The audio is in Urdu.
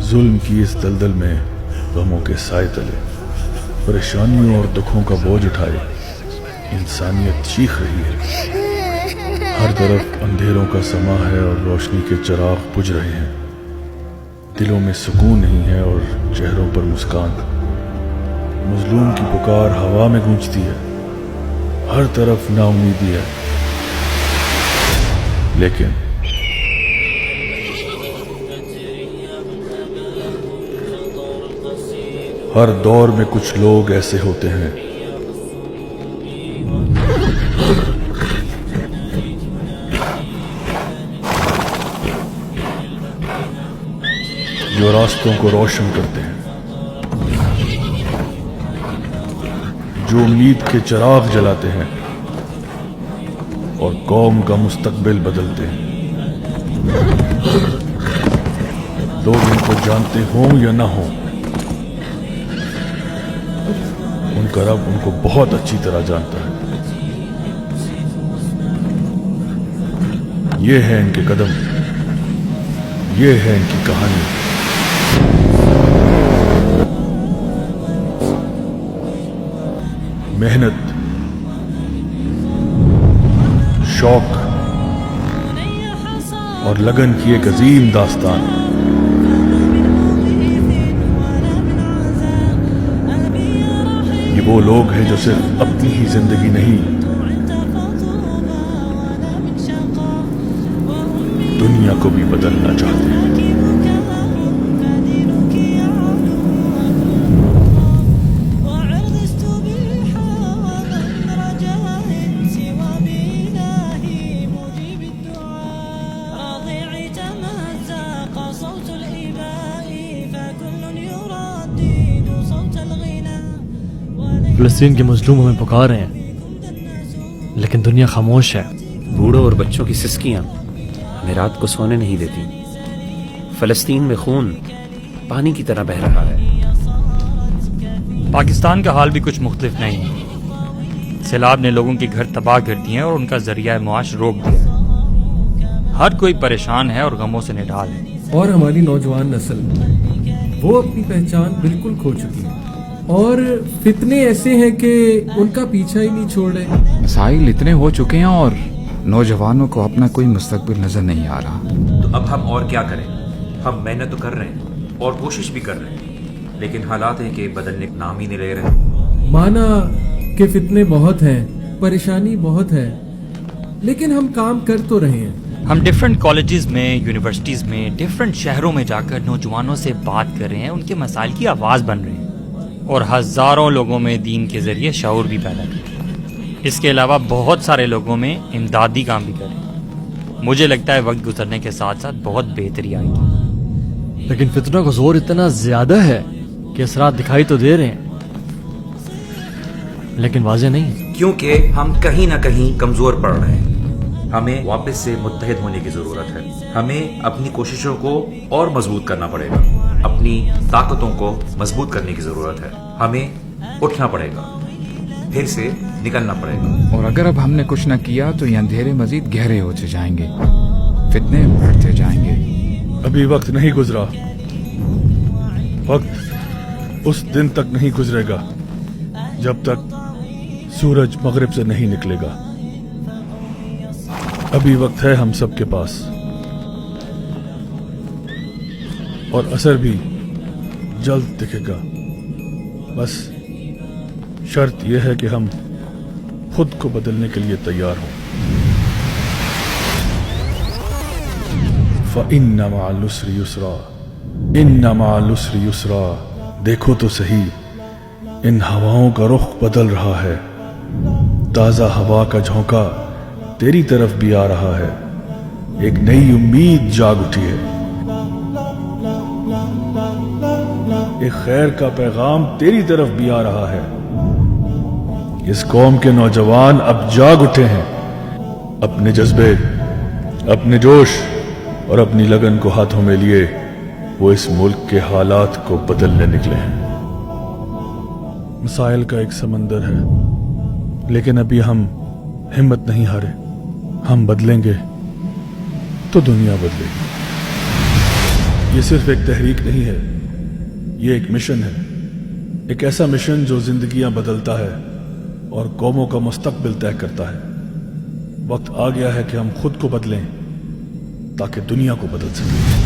ظلم کی اس دلدل میں غموں کے سائے تلے پریشانیوں اور دکھوں کا بوجھ اٹھائے انسانیت چیخ رہی ہے۔ ہر طرف اندھیروں کا سما ہے اور روشنی کے چراغ بجھ رہے ہیں۔ دلوں میں سکون نہیں ہے اور چہروں پر مسکان۔ مظلوم کی پکار ہوا میں گونجتی ہے، ہر طرف نا امیدی ہے، لیکن ہر دور میں کچھ لوگ ایسے ہوتے ہیں جو راستوں کو روشن کرتے ہیں، جو امید کے چراغ جلاتے ہیں اور قوم کا مستقبل بدلتے ہیں۔ لوگ ان کو جانتے ہوں یا نہ ہوں، ان کا رب ان کو بہت اچھی طرح جانتا ہے۔ یہ ہے ان کے قدم، یہ ہے ان کی کہانی۔ محنت، شوق اور لگن کی ایک عظیم داستان۔ یہ وہ لوگ ہیں جو صرف اپنی ہی زندگی نہیں، دنیا کو بھی بدلنا چاہتے ہیں۔ فلسطین کے مظلوم ہمیں پکار رہے ہیں، لیکن دنیا خاموش ہے۔ بوڑھوں اور بچوں کی سسکیاں ہمیں رات کو سونے نہیں دیتی۔ فلسطین میں خون پانی کی طرح بہہ رہا ہے۔ پاکستان کا حال بھی کچھ مختلف نہیں ہے۔ سیلاب نے لوگوں کے گھر تباہ کر دیے ہیں اور ان کا ذریعہ معاش روک دیا ہے۔ ہر کوئی پریشان ہے اور غموں سے نڈال ہے۔ اور ہماری نوجوان نسل وہ اپنی پہچان بالکل کھو چکی ہے، اور فتنے ایسے ہیں کہ ان کا پیچھا ہی نہیں چھوڑ رہے۔ مسائل اتنے ہو چکے ہیں اور نوجوانوں کو اپنا کوئی مستقبل نظر نہیں آ رہا۔ تو اب ہم اور کیا کریں؟ ہم محنت تو کر رہے ہیں اور کوشش بھی کر رہے ہیں، لیکن حالات ہیں کہ بدلنے کا نام ہی نہیں لے رہے۔ مانا کہ فتنے بہت ہیں، پریشانی بہت ہے، لیکن ہم کام کر تو رہے ہیں۔ ہم ڈیفرنٹ کالجز میں، یونیورسٹیز میں، ڈیفرنٹ شہروں میں جا کر نوجوانوں سے بات کر رہے ہیں، ان کے مسائل کی آواز بن رہے ہیں اور ہزاروں لوگوں میں دین کے ذریعے شعور بھی پیدا کریں۔ اس کے علاوہ بہت سارے لوگوں میں امدادی کام بھی کریں۔ مجھے لگتا ہے وقت گزرنے کے ساتھ ساتھ بہت بہتری آئے گی۔ لیکن فتنوں کا زور اتنا زیادہ ہے کہ اثرات دکھائی تو دے رہے ہیں، لیکن واضح نہیں، کیونکہ ہم کہیں نہ کہیں کمزور پڑ رہے ہیں۔ ہمیں واپس سے متحد ہونے کی ضرورت ہے۔ ہمیں اپنی کوششوں کو اور مضبوط کرنا پڑے گا، اپنی طاقتوں کو مضبوط کرنے کی ضرورت ہے۔ ہمیں اٹھنا پڑے گا، پھر سے نکلنا پڑے گا۔ اور اگر اب ہم نے کچھ نہ کیا تو یہ اندھیرے مزید گہرے ہوتے جائیں گے، فتنے بڑھتے جائیں گے۔ ابھی وقت نہیں گزرا، وقت اس دن تک نہیں گزرے گا جب تک سورج مغرب سے نہیں نکلے گا۔ ابھی وقت ہے ہم سب کے پاس، اور اثر بھی جلد دکھے گا۔ بس شرط یہ ہے کہ ہم خود کو بدلنے کے لیے تیار ہوں۔ فَإِنَّ مَعَ الْعُسْرِ يُسْرًا، إِنَّ مَعَ الْعُسْرِ يُسْرًا۔ دیکھو تو صحیح، ان ہواؤں کا رخ بدل رہا ہے۔ تازہ ہوا کا جھونکا تیری طرف بھی آ رہا ہے، ایک نئی امید جاگ اٹھی ہے، ایک خیر کا پیغام تیری طرف بھی آ رہا ہے۔ اس قوم کے نوجوان اب جاگ اٹھے ہیں، اپنے جذبے، اپنے جوش اور اپنی لگن کو ہاتھوں میں لیے وہ اس ملک کے حالات کو بدلنے نکلے ہیں۔ مسائل کا ایک سمندر ہے، لیکن ابھی ہم ہمت نہیں ہارے۔ ہم بدلیں گے تو دنیا بدلے گی۔ یہ صرف ایک تحریک نہیں ہے، یہ ایک مشن ہے، ایک ایسا مشن جو زندگیاں بدلتا ہے اور قوموں کا مستقبل طے کرتا ہے۔ وقت آ گیا ہے کہ ہم خود کو بدلیں تاکہ دنیا کو بدل سکیں۔